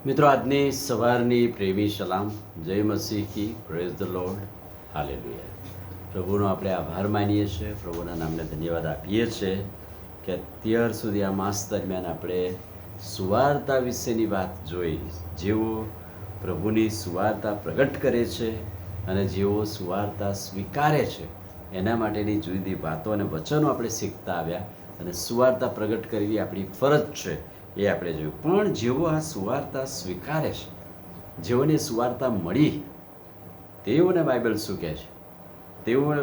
મિત્રો, આજની સવારની પ્રેમી સલામ, જય મસીહ કી, પ્રેઝ ધ લોર્ડ, હાલેલુયા. પ્રભુનો આપણે આભાર માનીએ છીએ, પ્રભુના નામને ધન્યવાદ આપીએ છીએ કે અત્યાર સુધી આ માસ દરમિયાન આપણે સુવાર્તા વિશેની વાત જોઈ. જેઓ પ્રભુની સુવાર્તા પ્રગટ કરે છે અને જેઓ સુવાર્તા સ્વીકારે છે એના માટેની જુદી વાતો અને વચનો આપણે શીખતા આવ્યા અને સુવાર્તા પ્રગટ કરવી આપણી ફરજ છે એ આપણે જોયું. પણ જેઓ આ સુવાર્તા સ્વીકારે છે, જેઓને સુવાર્તા મળી, તેઓને બાઇબલ શું કહે છે? તેઓ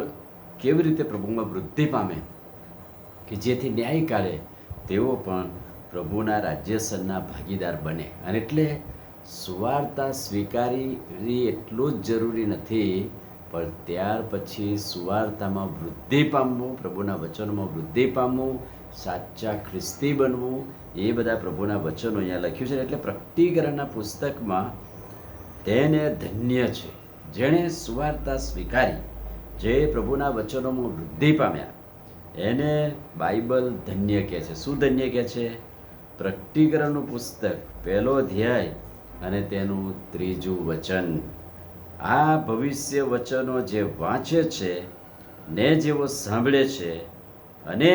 કેવી રીતે પ્રભુમાં વૃદ્ધિ પામે કે જેથી ન્યાયકાળે તેઓ પણ પ્રભુના રાજ્યસનના ભાગીદાર બને. અને એટલે સુવાર્તા સ્વીકારવી એટલું જ જરૂરી નથી, પણ ત્યાર પછી સુવાર્તામાં વૃદ્ધિ પામવું, પ્રભુના વચનોમાં વૃદ્ધિ પામવું, સાચા ખ્રિસ્તી બનવું, એ બધા પ્રભુના વચનો અહીંયા લખ્યું છે. એટલે પ્રકટીકરણના પુસ્તકમાં તેને ધન્ય છે જેણે સુવાર્તા સ્વીકારી, જે પ્રભુના વચનોમાં વૃદ્ધિ પામ્યા, એને બાઇબલ ધન્ય કહે છે. શું ધન્ય કહે છે? પ્રકટીકરણનું પુસ્તક 1લો અધ્યાય અને તેનું 3જું વચન. આ ભવિષ્ય વચનો જે વાંચે છે ને જેઓ સાંભળે છે અને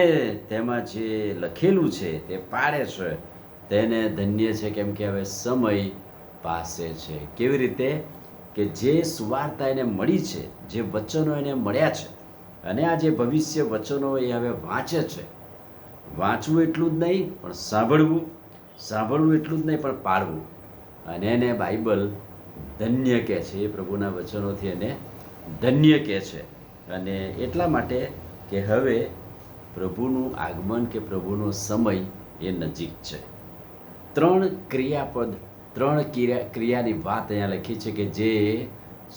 તેમાં જે લખેલું છે તે પાડે છે, તેને ધન્ય છે, કેમ કે હવે સમય પાસે છે. કેવી રીતે? કે જે સુવાર્તા એને મળી છે, જે વચનો એને મળ્યા છે, અને આ જે ભવિષ્ય વચનો એ હવે વાંચે છે. વાંચવું એટલું જ નહીં, પણ સાંભળવું એટલું જ નહીં, પણ પાડવું. અને એને બાઇબલ ધન્ય કહે છે. એ પ્રભુના વચનોથી એને ધન્ય કહે છે. અને એટલા માટે કે હવે પ્રભુનું આગમન કે પ્રભુનો સમય એ નજીક છે. 3 ક્રિયાપદ, 3 ક્રિયાની વાત અહીંયા લખી છે કે જે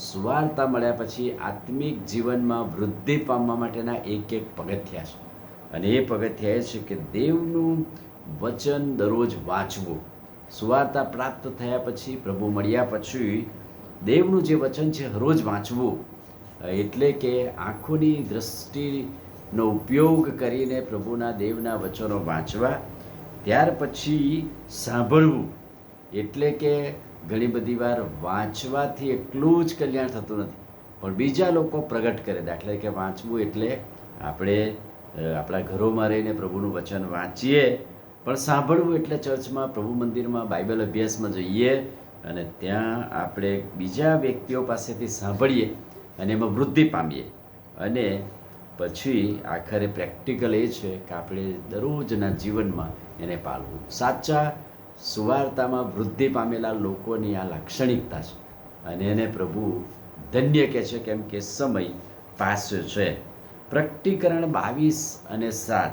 સુવાર્તા મળ્યા પછી આત્મિક જીવનમાં વૃદ્ધિ પામવા માટેના એક પગથિયા છે. અને એ પગથિયા એ છે કે દેવનું વચન દરરોજ વાંચવું. સુવાર્તા પ્રાપ્ત થયા પછી, પ્રભુ મળ્યા પછી દેવનું જે વચન છે રોજ વાંચવું. એટલે કે આંખોની દ્રષ્ટિનો ઉપયોગ કરીને પ્રભુના દેવના વચનો વાંચવા. ત્યાર પછી સાંભળવું. એટલે કે ઘણી બધી વાર વાંચવાથી એટલું જ કલ્યાણ થતું નથી, પણ બીજા લોકો પ્રગટ કરે. દાખલા કે વાંચવું એટલે આપણે આપણા ઘરોમાં રહીને પ્રભુનું વચન વાંચીએ, પણ સાંભળવું એટલે ચર્ચમાં, પ્રભુ મંદિરમાં, બાઇબલ અભ્યાસમાં જઈએ અને ત્યાં આપણે બીજા વ્યક્તિઓ પાસેથી સાંભળીએ અને એમાં વૃદ્ધિ પામીએ. અને પછી આખરે પ્રેક્ટિકલ એ છે કે આપણે દરરોજના જીવનમાં એને પાળવું. સાચા સુવાર્તામાં વૃદ્ધિ પામેલા લોકોની આ લાક્ષણિકતા છે અને એને પ્રભુ ધન્ય કહે છે, કેમ કે સમય પાસે છે. પ્રકટીકરણ 22 અને 7.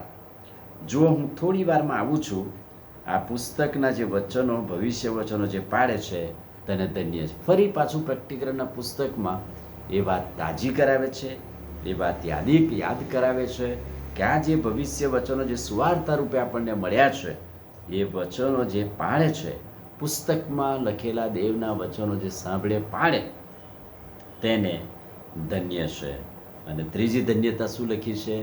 જો હું થોડી વારમાં આવું છું, આ પુસ્તકના જે વચનો, ભવિષ્ય વચનો જે પાડે છે તેને ધન્ય છે. ફરી પાછું પ્રકટીકરણના પુસ્તકમાં એ વાત તાજી કરાવે છે, એ વાત યાદ કરાવે છે કે આ જે ભવિષ્ય વચનો જે સુવાર્તા રૂપે આપણને મળ્યા છે, એ વચનો જે પાડે છે, પુસ્તકમાં લખેલા દેવના વચનો જે સાંભળે પાડે, તેને ધન્ય છે. અને 3જી ધન્યતા શું લખી છે?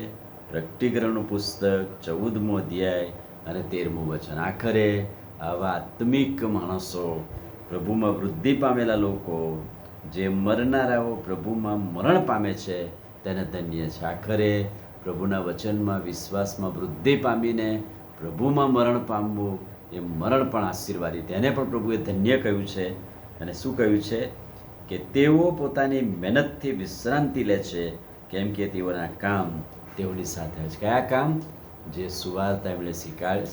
પ્રકટીકરણનું પુસ્તક 14મો અધ્યાય અને 13મું વચન. આખરે આવા આત્મિક માણસો, પ્રભુમાં વૃદ્ધિ પામેલા લોકો, જે મરનારાઓ પ્રભુમાં મરણ પામે છે, તેને ધન્ય છે. આખરે પ્રભુના વચનમાં, વિશ્વાસમાં વૃદ્ધિ પામીને પ્રભુમાં મરણ પામવું, એ મરણ પણ આશીર્વાદી. તેને પણ પ્રભુએ ધન્ય કહ્યું છે. અને શું કહ્યું છે? કે તેઓ પોતાની મહેનતથી વિશ્રાંતિ લે છે, કેમ કે તેઓના કામ તેઓની સાથે છે. કયા કામ? જે સુવાર્તા એમણે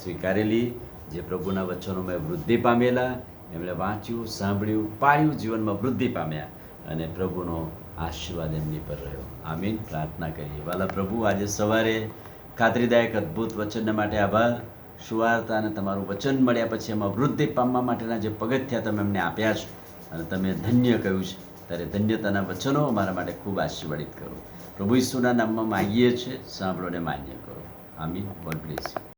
સ્વીકારેલી, જે પ્રભુના વચનોમાં વૃદ્ધિ પામેલા, એમણે વાંચ્યું, સાંભળ્યું, પાળ્યું, જીવનમાં વૃદ્ધિ પામ્યા અને પ્રભુનો આશીર્વાદ એમની પર રહ્યો. આમીન. પ્રાર્થના કરીએ. વાલા પ્રભુ, આજે સવારે ખાતરીદાયક અદ્ભુત વચનને માટે આભાર. સુવાર્તા અને તમારું વચન મળ્યા પછી એમાં વૃદ્ધિ પામવા માટેના જે પગથિયા તમે અમને આપ્યા છે અને તમે ધન્ય કહ્યું છે, ત્યારે ધન્યતાના વચનો અમારા માટે ખૂબ આશીર્વાદિત કરો. પ્રભુ ઈસુના નામમાં માંગીએ છીએ, સાંભળો ને માન્ય કરો. આમીન. God bless you.